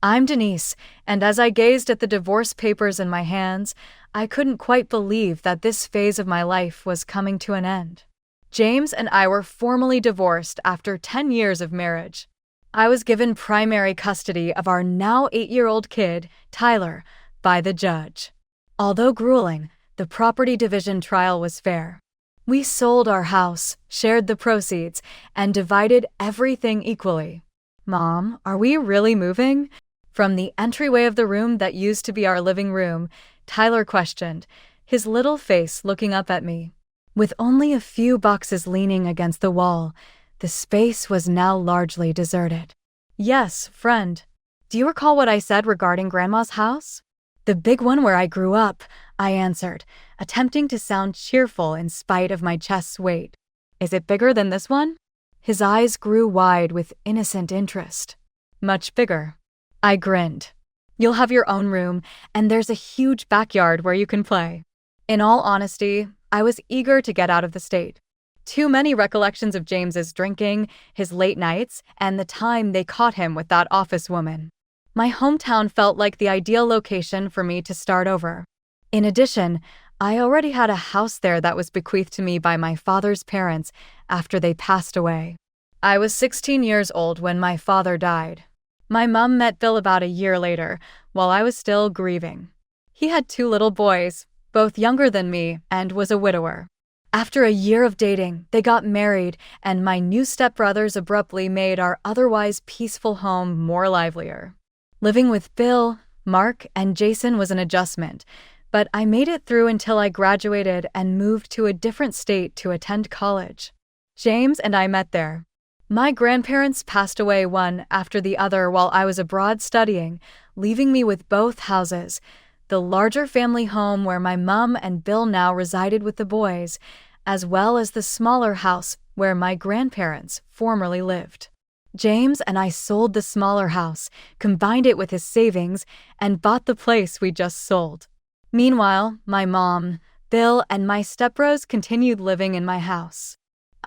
I'm Denise, and as I gazed at the divorce papers in my hands, I couldn't quite believe that this phase of my life was coming to an end. James and I were formally divorced after 10 years of marriage. I was given primary custody of our now 8-year-old kid, Tyler, by the judge. Although grueling, the property division trial was fair. We sold our house, shared the proceeds, and divided everything equally. Mom, are we really moving? From the entryway of the room that used to be our living room, Tyler questioned, his little face looking up at me. With only a few boxes leaning against the wall, the space was now largely deserted. Yes, friend. Do you recall what I said regarding Grandma's house? The big one where I grew up, I answered, attempting to sound cheerful in spite of my chest's weight. Is it bigger than this one? His eyes grew wide with innocent interest. Much bigger. I grinned. You'll have your own room, and there's a huge backyard where you can play. In all honesty, I was eager to get out of the state. Too many recollections of James's drinking, his late nights, and the time they caught him with that office woman. My hometown felt like the ideal location for me to start over. In addition, I already had a house there that was bequeathed to me by my father's parents after they passed away. I was 16 years old when my father died. My mom met Bill about a year later, while I was still grieving. He had 2 little boys, both younger than me, and was a widower. After a year of dating, they got married, and my new stepbrothers abruptly made our otherwise peaceful home more livelier. Living with Bill, Mark, and Jason was an adjustment, but I made it through until I graduated and moved to a different state to attend college. James and I met there. My grandparents passed away one after the other while I was abroad studying, leaving me with both houses, the larger family home where my mom and Bill now resided with the boys, as well as the smaller house where my grandparents formerly lived. James and I sold the smaller house, combined it with his savings, and bought the place we just sold. Meanwhile, my mom, Bill, and my stepbros continued living in my house.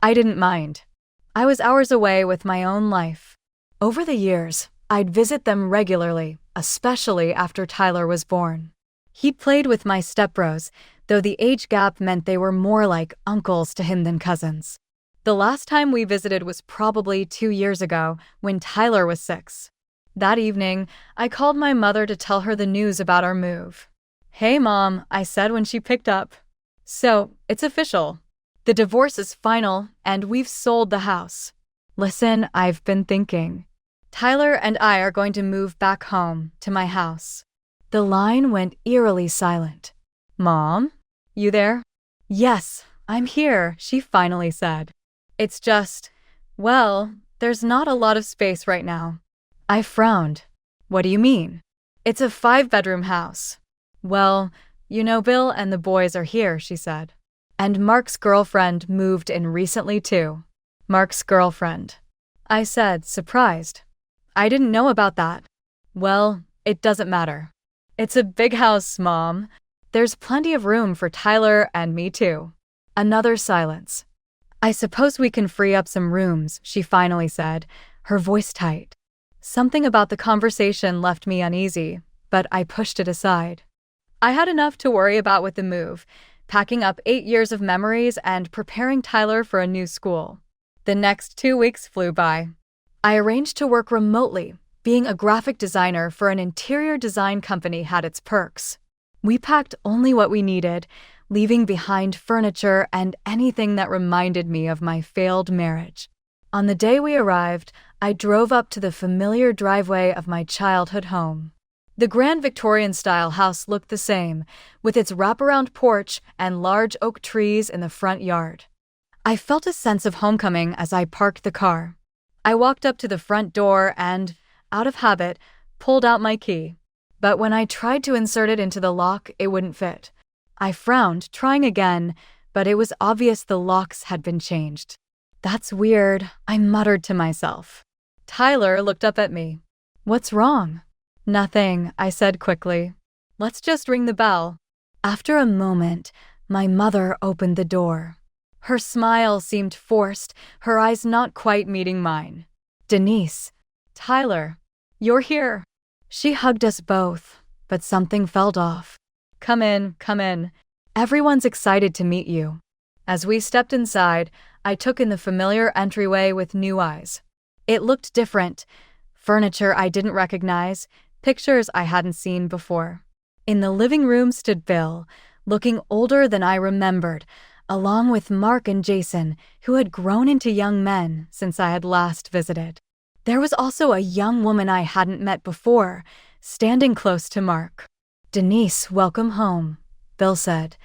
I didn't mind. I was hours away with my own life. Over the years, I'd visit them regularly, especially after Tyler was born. He played with my stepbros, though the age gap meant they were more like uncles to him than cousins. The last time we visited was probably 2 years ago, when Tyler was 6. That evening, I called my mother to tell her the news about our move. "Hey, Mom," I said when she picked up. "So, it's official. The divorce is final, and we've sold the house. Listen, I've been thinking. Tyler and I are going to move back home, to my house." The line went eerily silent. "Mom? You there?" "Yes, I'm here," she finally said. "It's just, well, there's not a lot of space right now." I frowned. "What do you mean?" "It's a 5-bedroom house." "Well, you know Bill and the boys are here," she said. "And Mark's girlfriend moved in recently too." "Mark's girlfriend," I said, surprised. "I didn't know about that." "Well, it doesn't matter. It's a big house, Mom. There's plenty of room for Tyler and me too." Another silence. "I suppose we can free up some rooms," she finally said, her voice tight. Something about the conversation left me uneasy, but I pushed it aside. I had enough to worry about with the move, packing up 8 years of memories and preparing Tyler for a new school. The next 2 weeks flew by. I arranged to work remotely. Being a graphic designer for an interior design company had its perks. We packed only what we needed, leaving behind furniture and anything that reminded me of my failed marriage. On the day we arrived, I drove up to the familiar driveway of my childhood home. The grand Victorian-style house looked the same, with its wraparound porch and large oak trees in the front yard. I felt a sense of homecoming as I parked the car. I walked up to the front door and, out of habit, pulled out my key. But when I tried to insert it into the lock, it wouldn't fit. I frowned, trying again, but it was obvious the locks had been changed. "That's weird," I muttered to myself. Tyler looked up at me. "What's wrong?" "Nothing," I said quickly. "Let's just ring the bell." After a moment, my mother opened the door. Her smile seemed forced, her eyes not quite meeting mine. "Denise." "Tyler. You're here." She hugged us both, but something felt off. Come in, come in. Everyone's excited to meet you. As we stepped inside, I took in the familiar entryway with new eyes. It looked different. Furniture I didn't recognize, pictures I hadn't seen before. In the living room stood Bill, looking older than I remembered, along with Mark and Jason, who had grown into young men since I had last visited. There was also a young woman I hadn't met before, standing close to Mark. "Denise, welcome home," Bill said,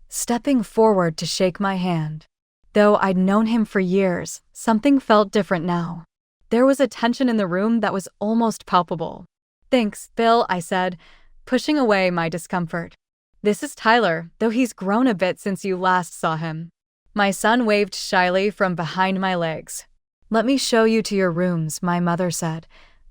stepping forward to shake my hand. Though I'd known him for years, something felt different now. There was a tension in the room that was almost palpable. "Thanks, Bill," I said, pushing away my discomfort. "This is Tyler, though he's grown a bit since you last saw him." My son waved shyly from behind my legs. "Let me show you to your rooms," my mother said,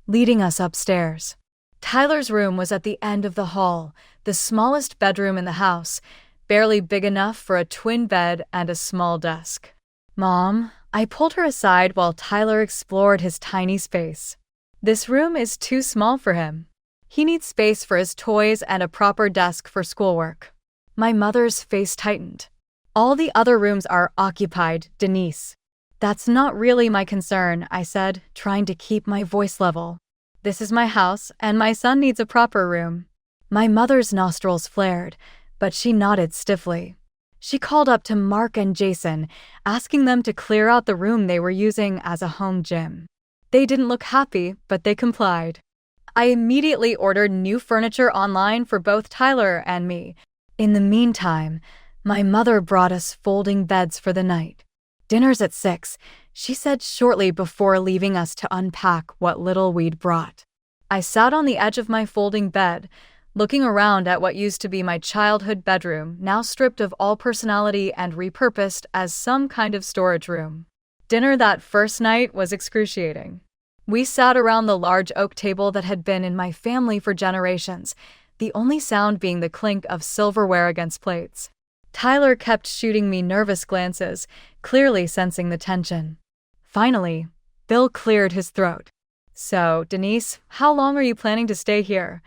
leading us upstairs. Tyler's room was at the end of the hall, the smallest bedroom in the house, barely big enough for a twin bed and a small desk. "Mom," I pulled her aside while Tyler explored his tiny space. "This room is too small for him. He needs space for his toys and a proper desk for schoolwork." My mother's face tightened. "All the other rooms are occupied, Denise." "That's not really my concern," I said, trying to keep my voice level. "This is my house, and my son needs a proper room." My mother's nostrils flared, but she nodded stiffly. She called up to Mark and Jason, asking them to clear out the room they were using as a home gym. They didn't look happy, but they complied. I immediately ordered new furniture online for both Tyler and me. In the meantime, my mother brought us folding beds for the night. "Dinner's at 6, she said shortly before leaving us to unpack what little we'd brought. I sat on the edge of my folding bed, looking around at what used to be my childhood bedroom, now stripped of all personality and repurposed as some kind of storage room. Dinner that first night was excruciating. We sat around the large oak table that had been in my family for generations, the only sound being the clink of silverware against plates. Tyler kept shooting me nervous glances, clearly sensing the tension. Finally, Bill cleared his throat. "So, Denise, how long are you planning to stay here?"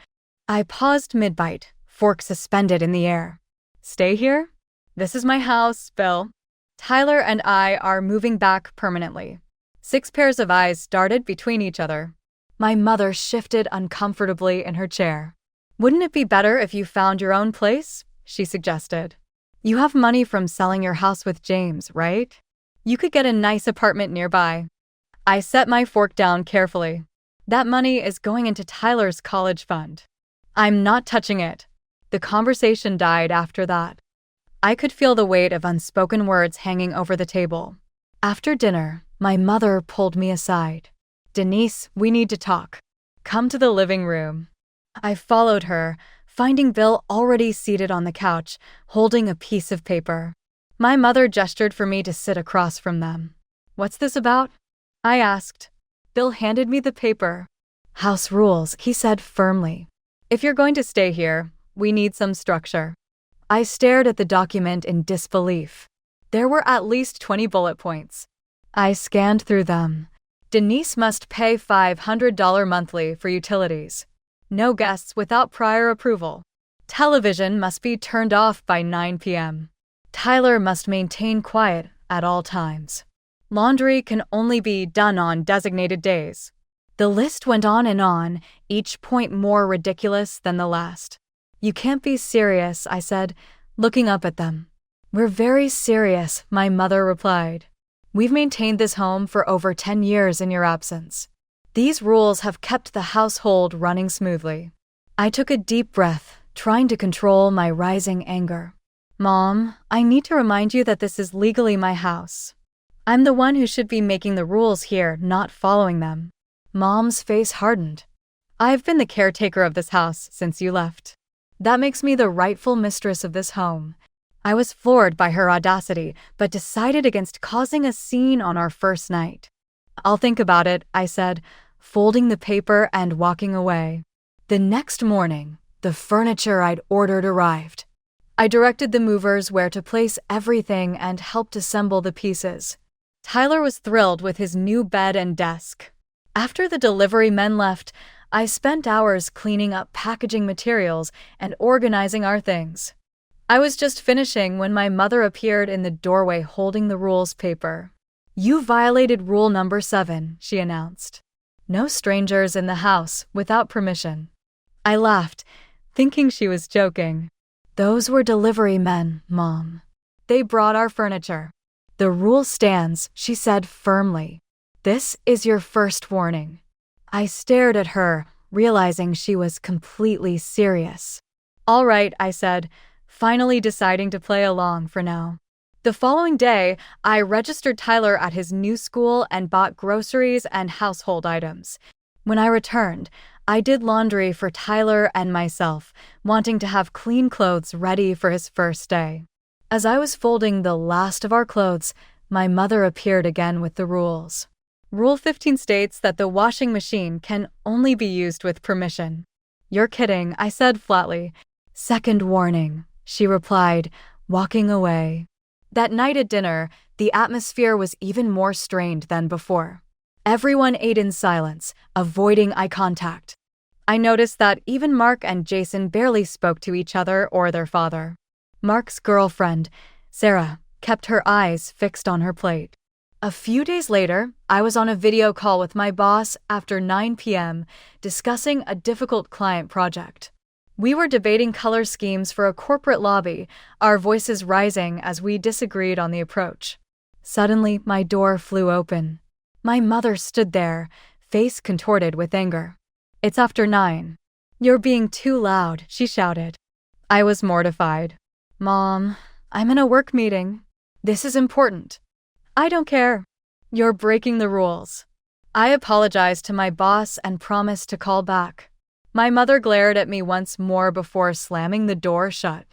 I paused mid-bite, fork suspended in the air. "Stay here? This is my house, Bill. Tyler and I are moving back permanently." 6 pairs of eyes darted between each other. My mother shifted uncomfortably in her chair. "Wouldn't it be better if you found your own place?" she suggested. "You have money from selling your house with James, right? You could get a nice apartment nearby." I set my fork down carefully. "That money is going into Tyler's college fund. I'm not touching it." The conversation died after that. I could feel the weight of unspoken words hanging over the table. After dinner, my mother pulled me aside. "Denise, we need to talk. Come to the living room." I followed her, finding Bill already seated on the couch, holding a piece of paper. My mother gestured for me to sit across from them. "What's this about?" I asked. Bill handed me the paper. "House rules," he said firmly. "If you're going to stay here, we need some structure." I stared at the document in disbelief. There were at least 20 bullet points. I scanned through them. Denise must pay $500 monthly for utilities. No guests without prior approval. Television must be turned off by 9 p.m. Tyler must maintain quiet at all times. Laundry can only be done on designated days. The list went on, each point more ridiculous than the last. "You can't be serious," I said, looking up at them. "We're very serious," my mother replied. "We've maintained this home for over 10 years in your absence. These rules have kept the household running smoothly." I took a deep breath, trying to control my rising anger. "Mom, I need to remind you that this is legally my house. I'm the one who should be making the rules here, not following them." Mom's face hardened. "I've been the caretaker of this house since you left. That makes me the rightful mistress of this home." I was floored by her audacity, but decided against causing a scene on our first night. "I'll think about it," I said, folding the paper and walking away. The next morning, the furniture I'd ordered arrived. I directed the movers where to place everything and helped assemble the pieces. Tyler was thrilled with his new bed and desk. After the delivery men left, I spent hours cleaning up packaging materials and organizing our things. I was just finishing when my mother appeared in the doorway holding the rules paper. "You violated rule number 7, she announced. "No strangers in the house without permission." I laughed, thinking she was joking. "Those were delivery men, Mom. They brought our furniture." "The rule stands," she said firmly. "This is your first warning." I stared at her, realizing she was completely serious. "All right," I said, finally deciding to play along for now. The following day, I registered Tyler at his new school and bought groceries and household items. When I returned, I did laundry for Tyler and myself, wanting to have clean clothes ready for his first day. As I was folding the last of our clothes, my mother appeared again with the rules. Rule 15 states that the washing machine can only be used with permission. "You're kidding," I said flatly. "Second warning," she replied, walking away. That night at dinner, the atmosphere was even more strained than before. Everyone ate in silence, avoiding eye contact. I noticed that even Mark and Jason barely spoke to each other or their father. Mark's girlfriend, Sarah, kept her eyes fixed on her plate. A few days later, I was on a video call with my boss after 9 p.m., discussing a difficult client project. We were debating color schemes for a corporate lobby, our voices rising as we disagreed on the approach. Suddenly, my door flew open. My mother stood there, face contorted with anger. "It's after 9. "You're being too loud," she shouted. I was mortified. "Mom, I'm in a work meeting. This is important." "I don't care. You're breaking the rules." I apologized to my boss and promised to call back. My mother glared at me once more before slamming the door shut.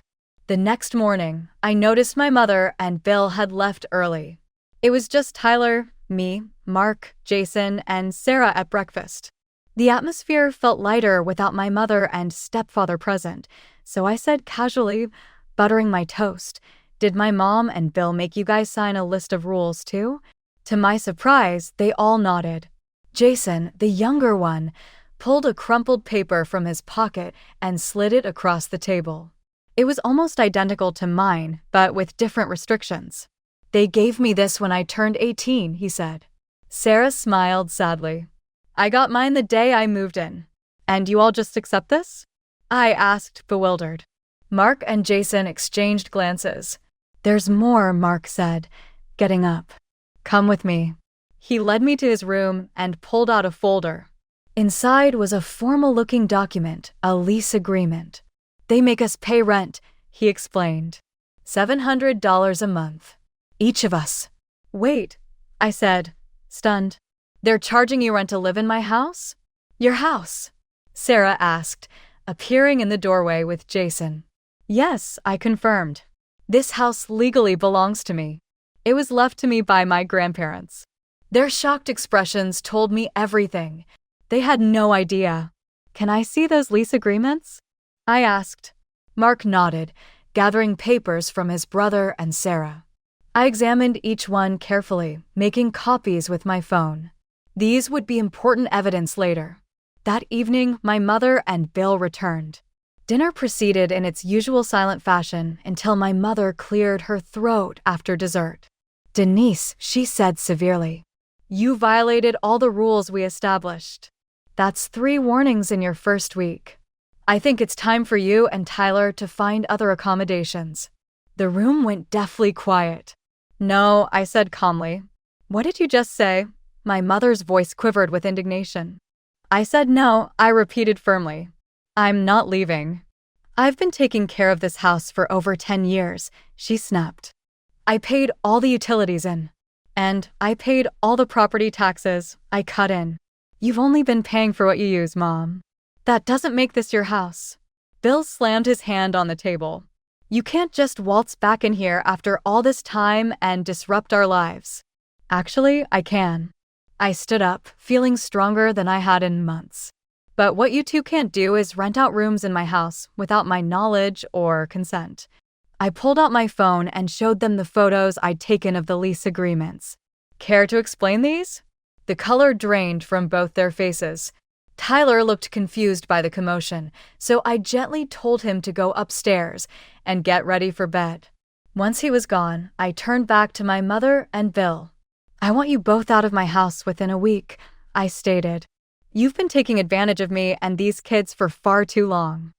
The next morning, I noticed my mother and Bill had left early. It was just Tyler, me, Mark, Jason, and Sarah at breakfast. The atmosphere felt lighter without my mother and stepfather present, so I said casually, buttering my toast, "Did my mom and Bill make you guys sign a list of rules too?" To my surprise, they all nodded. Jason, the younger one, pulled a crumpled paper from his pocket and slid it across the table. It was almost identical to mine, but with different restrictions. "They gave me this when I turned 18, he said. Sarah smiled sadly. "I got mine the day I moved in. And you all just accept this?" I asked, bewildered. Mark and Jason exchanged glances. "There's more," Mark said, getting up. "Come with me." He led me to his room and pulled out a folder. Inside was a formal-looking document, a lease agreement. "They make us pay rent," he explained. $700 a month. Each of us. "Wait," I said, stunned. "They're charging you rent to live in my house?" "Your house?" Sarah asked, appearing in the doorway with Jason. "Yes," I confirmed. "This house legally belongs to me. It was left to me by my grandparents." Their shocked expressions told me everything. They had no idea. "Can I see those lease agreements?" I asked. Mark nodded, gathering papers from his brother and Sarah. I examined each one carefully, making copies with my phone. These would be important evidence later. That evening, my mother and Bill returned. Dinner proceeded in its usual silent fashion until my mother cleared her throat after dessert. "Denise," she said severely, "you violated all the rules we established. That's 3 warnings in your first week. I think it's time for you and Tyler to find other accommodations." The room went deathly quiet. "No," I said calmly. "What did you just say?" My mother's voice quivered with indignation. I said no, I repeated firmly. "I'm not leaving." "I've been taking care of this house for over 10 years, she snapped. "I paid all the utilities in. And I paid all the property taxes," I cut in. "You've only been paying for what you use, Mom. That doesn't make this your house." Bill slammed his hand on the table. "You can't just waltz back in here after all this time and disrupt our lives." "Actually, I can." I stood up, feeling stronger than I had in months. "But what you two can't do is rent out rooms in my house without my knowledge or consent." I pulled out my phone and showed them the photos I'd taken of the lease agreements. "Care to explain these?" The color drained from both their faces. Tyler looked confused by the commotion, so I gently told him to go upstairs and get ready for bed. Once he was gone, I turned back to my mother and Bill. "I want you both out of my house within a week," I stated. "You've been taking advantage of me and these kids for far too long."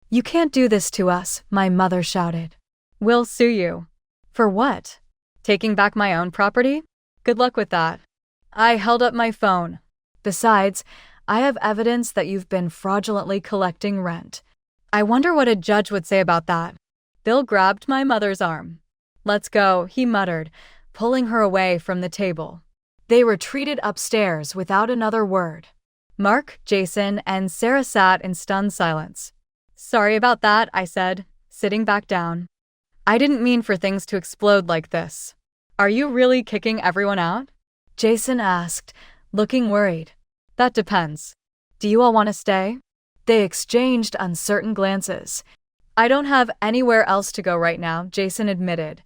"You can't do this to us," my mother shouted. "We'll sue you." "For what? Taking back my own property? Good luck with that." I held up my phone. "Besides, I have evidence that you've been fraudulently collecting rent. I wonder what a judge would say about that." Bill grabbed my mother's arm. "Let's go," he muttered, pulling her away from the table. They retreated upstairs without another word. Mark, Jason, and Sarah sat in stunned silence. "Sorry about that," I said, sitting back down. "I didn't mean for things to explode like this." "Are you really kicking everyone out?" Jason asked, looking worried. "That depends. Do you all want to stay?" They exchanged uncertain glances. "I don't have anywhere else to go right now," Jason admitted.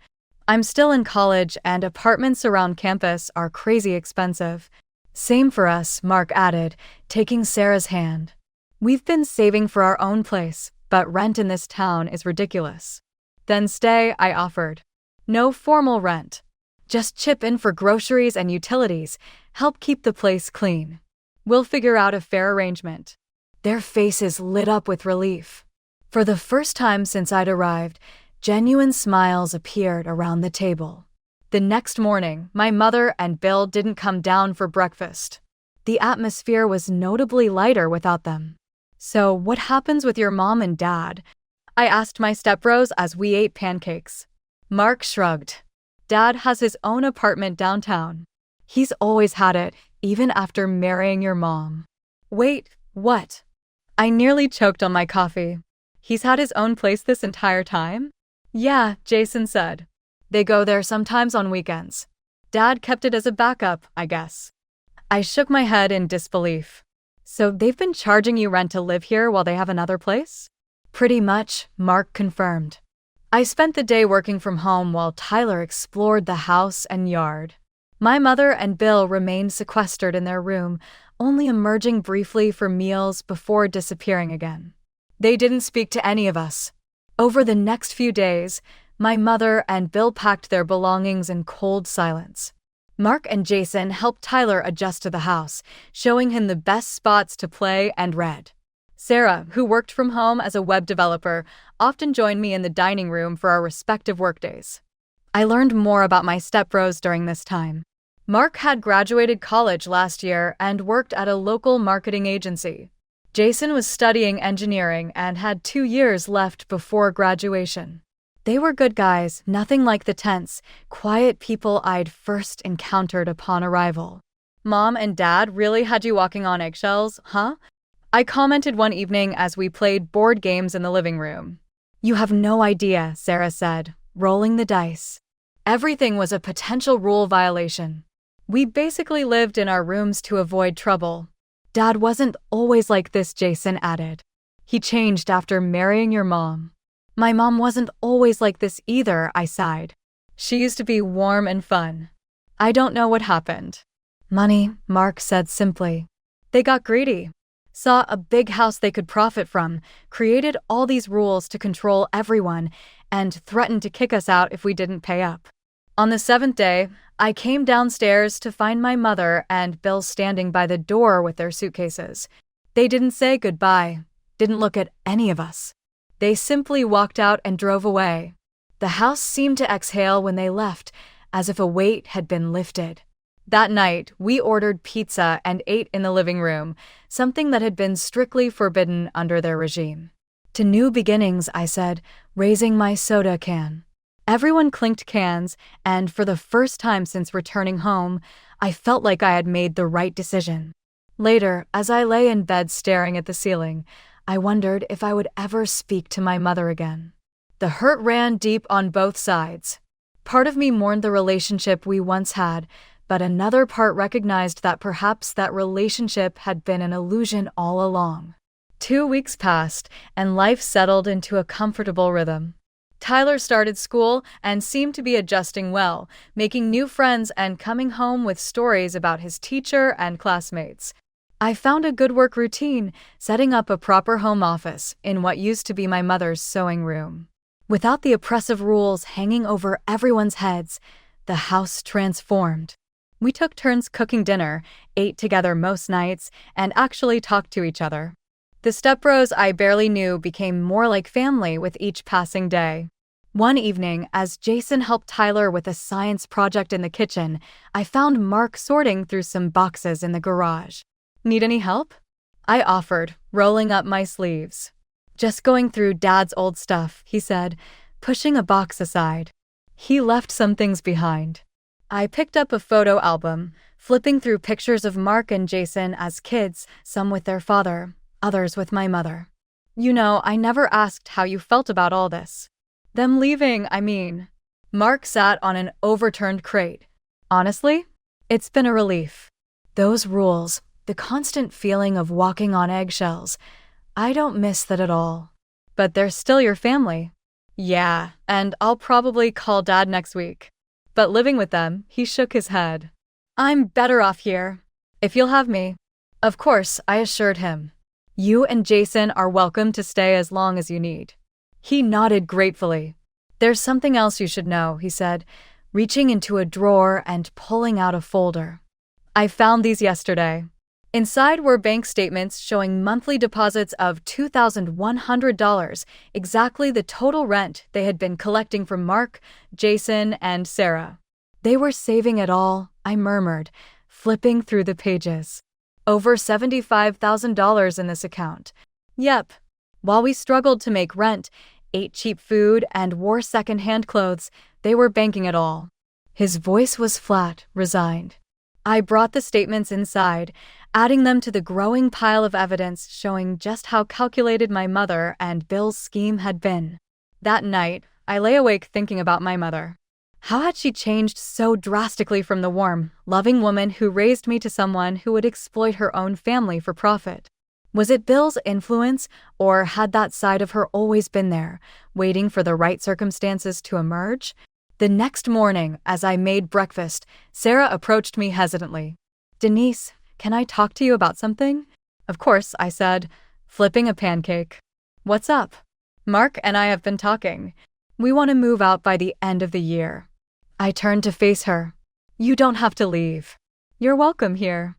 "I'm still in college and apartments around campus are crazy expensive." "Same for us," Mark added, taking Sarah's hand. "We've been saving for our own place, but rent in this town is ridiculous." "Then stay," I offered. "No formal rent. Just chip in for groceries and utilities, help keep the place clean. We'll figure out a fair arrangement." Their faces lit up with relief. For the first time since I'd arrived, genuine smiles appeared around the table. The next morning, my mother and Bill didn't come down for breakfast. The atmosphere was notably lighter without them. "So, what happens with your mom and dad?" I asked my stepbros as we ate pancakes. Mark shrugged. "Dad has his own apartment downtown. He's always had it, even after marrying your mom." "Wait, what?" I nearly choked on my coffee. "He's had his own place this entire time?" "Yeah," Jason said. "They go there sometimes on weekends. Dad kept it as a backup, I guess." I shook my head in disbelief. "So they've been charging you rent to live here while they have another place?" "Pretty much," Mark confirmed. I spent the day working from home while Tyler explored the house and yard. My mother and Bill remained sequestered in their room, only emerging briefly for meals before disappearing again. They didn't speak to any of us. Over the next few days, my mother and Bill packed their belongings in cold silence. Mark and Jason helped Tyler adjust to the house, showing him the best spots to play and read. Sarah, who worked from home as a web developer, often joined me in the dining room for our respective workdays. I learned more about my stepbros during this time. Mark had graduated college last year and worked at a local marketing agency. Jason was studying engineering and had 2 years left before graduation. They were good guys, nothing like the tense, quiet people I'd first encountered upon arrival. "Mom and Dad really had you walking on eggshells, huh?" I commented one evening as we played board games in the living room. "You have no idea," Sarah said, rolling the dice. Everything was a potential rule violation. We basically lived in our rooms to avoid trouble. "Dad wasn't always like this," Jason added. "He changed after marrying your mom." "My mom wasn't always like this either," I sighed. "She used to be warm and fun." "I don't know what happened." "Money," Mark said simply. "They got greedy. Saw a big house they could profit from, created all these rules to control everyone, and threatened to kick us out if we didn't pay up." On the 7th day, I came downstairs to find my mother and Bill standing by the door with their suitcases. They didn't say goodbye, didn't look at any of us. They simply walked out and drove away. The house seemed to exhale when they left, as if a weight had been lifted. That night, we ordered pizza and ate in the living room, something that had been strictly forbidden under their regime. "To new beginnings," I said, raising my soda can. Everyone clinked cans, and for the first time since returning home, I felt like I had made the right decision. Later, as I lay in bed staring at the ceiling, I wondered if I would ever speak to my mother again. The hurt ran deep on both sides. Part of me mourned the relationship we once had, but another part recognized that perhaps that relationship had been an illusion all along. 2 weeks passed, and life settled into a comfortable rhythm. Tyler started school and seemed to be adjusting well, making new friends and coming home with stories about his teacher and classmates. I found a good work routine, setting up a proper home office in what used to be my mother's sewing room. Without the oppressive rules hanging over everyone's heads, the house transformed. We took turns cooking dinner, ate together most nights, and actually talked to each other. The stepbros I barely knew became more like family with each passing day. One evening, as Jason helped Tyler with a science project in the kitchen, I found Mark sorting through some boxes in the garage. "Need any help?" I offered, rolling up my sleeves. "Just going through Dad's old stuff," he said, pushing a box aside. He left some things behind. I picked up a photo album, flipping through pictures of Mark and Jason as kids, some with their father, others with my mother. "You know, I never asked how you felt about all this." "Them leaving, I mean." Mark sat on an overturned crate. "Honestly, it's been a relief. Those rules, the constant feeling of walking on eggshells, I don't miss that at all. But they're still your family." "Yeah, and I'll probably call Dad next week. But living with them," he shook his head. "I'm better off here, if you'll have me." "Of course," I assured him. "You and Jason are welcome to stay as long as you need." He nodded gratefully. "There's something else you should know," he said, reaching into a drawer and pulling out a folder. "I found these yesterday." Inside were bank statements showing monthly deposits of $2,100, exactly the total rent they had been collecting from Mark, Jason, and Sarah. "They were saving it all," I murmured, flipping through the pages. "Over $75,000 in this account." "Yep." While we struggled to make rent, ate cheap food, and wore second-hand clothes, they were banking it all. His voice was flat, resigned. I brought the statements inside, adding them to the growing pile of evidence showing just how calculated my mother and Bill's scheme had been. That night, I lay awake thinking about my mother. How had she changed so drastically from the warm, loving woman who raised me to someone who would exploit her own family for profit? Was it Bill's influence, or had that side of her always been there, waiting for the right circumstances to emerge? The next morning, as I made breakfast, Sarah approached me hesitantly. "Denise, can I talk to you about something?" "Of course," I said, flipping a pancake. "What's up?" "Mark and I have been talking. We want to move out by the end of the year." I turned to face her. "You don't have to leave. You're welcome here."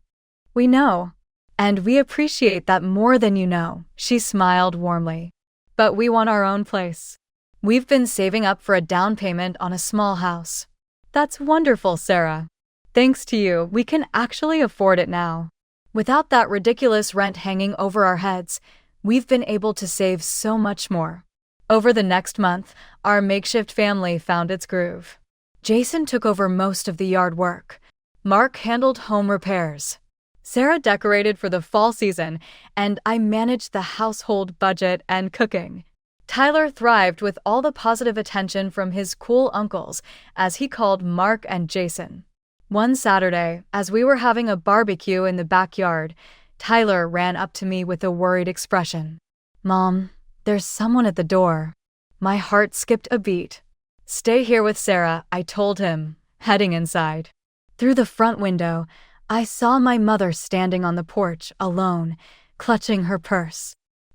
"We know. And we appreciate that more than you know," she smiled warmly. "But we want our own place. We've been saving up for a down payment on a small house." "That's wonderful, Sarah. Thanks to you, we can actually afford it now. Without that ridiculous rent hanging over our heads, we've been able to save so much more." Over the next month, our makeshift family found its groove. Jason took over most of the yard work. Mark handled home repairs. Sarah decorated for the fall season, and I managed the household budget and cooking. Tyler thrived with all the positive attention from his cool uncles, as he called Mark and Jason. One Saturday, as we were having a barbecue in the backyard, Tyler ran up to me with a worried expression. "Mom, there's someone at the door." My heart skipped a beat. "Stay here with Sarah," I told him, heading inside. Through the front window, I saw my mother standing on the porch, alone, clutching her purse.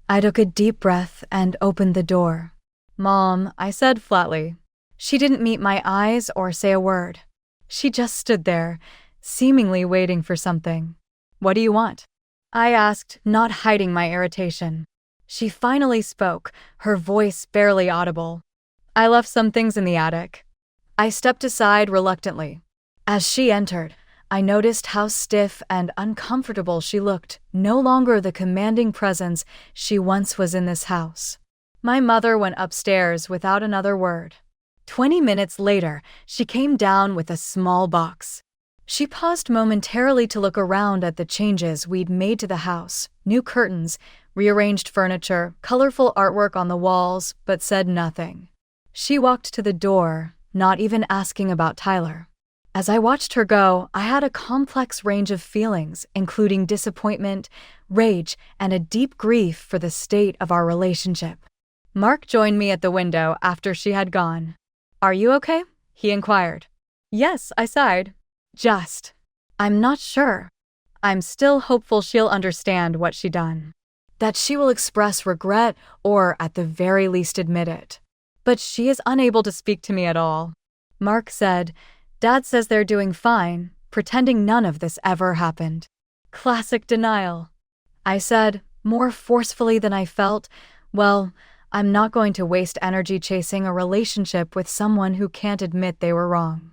I took a deep breath and opened the door. "Mom," I said flatly. She didn't meet my eyes or say a word. She just stood there, seemingly waiting for something. "What do you want?" I asked, not hiding my irritation. She finally spoke, her voice barely audible. "I left some things in the attic." I stepped aside reluctantly. As she entered, I noticed how stiff and uncomfortable she looked, no longer the commanding presence she once was in this house. My mother went upstairs without another word. 20 minutes later, she came down with a small box. She paused momentarily to look around at the changes we'd made to the house, new curtains, rearranged furniture, colorful artwork on the walls, but said nothing. She walked to the door, not even asking about Tyler. As I watched her go, I had a complex range of feelings, including disappointment, rage, and a deep grief for the state of our relationship. Mark joined me at the window after she had gone. "Are you okay?" he inquired. "Yes," I sighed. "I'm not sure." I'm still hopeful she'll understand what she done. That she will express regret or at the very least admit it. But she is unable to speak to me at all. Mark said, Dad says they're doing fine, pretending none of this ever happened. Classic denial. I said, more forcefully than I felt, well, I'm not going to waste energy chasing a relationship with someone who can't admit they were wrong.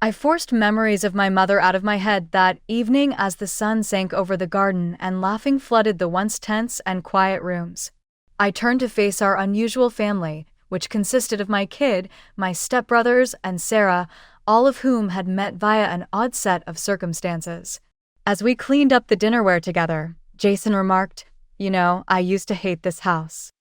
I forced memories of my mother out of my head that evening as the sun sank over the garden and laughing flooded the once tense and quiet rooms. I turned to face our unusual family, which consisted of my kid, my stepbrothers, and Sarah, all of whom had met via an odd set of circumstances. As we cleaned up the dinnerware together, Jason remarked, I used to hate this house.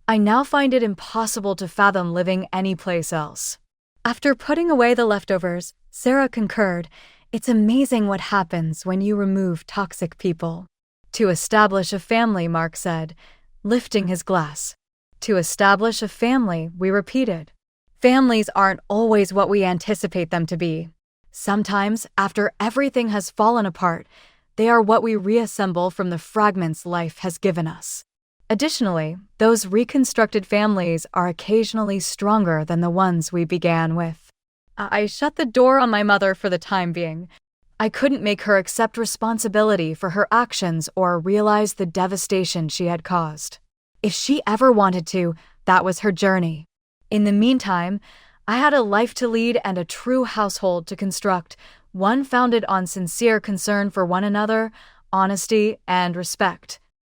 I now find it impossible to fathom living anyplace else. After putting away the leftovers, Sarah concurred, it's amazing what happens when you remove toxic people. To establish a family, Mark said, lifting his glass. To establish a family, we repeated. Families aren't always what we anticipate them to be. Sometimes, after everything has fallen apart, they are what we reassemble from the fragments life has given us. Additionally, those reconstructed families are occasionally stronger than the ones we began with. I shut the door on my mother for the time being. I couldn't make her accept responsibility for her actions or realize the devastation she had caused. If she ever wanted to, that was her journey. In the meantime, I had a life to lead and a true household to construct, one founded on sincere concern for one another, honesty, and respect.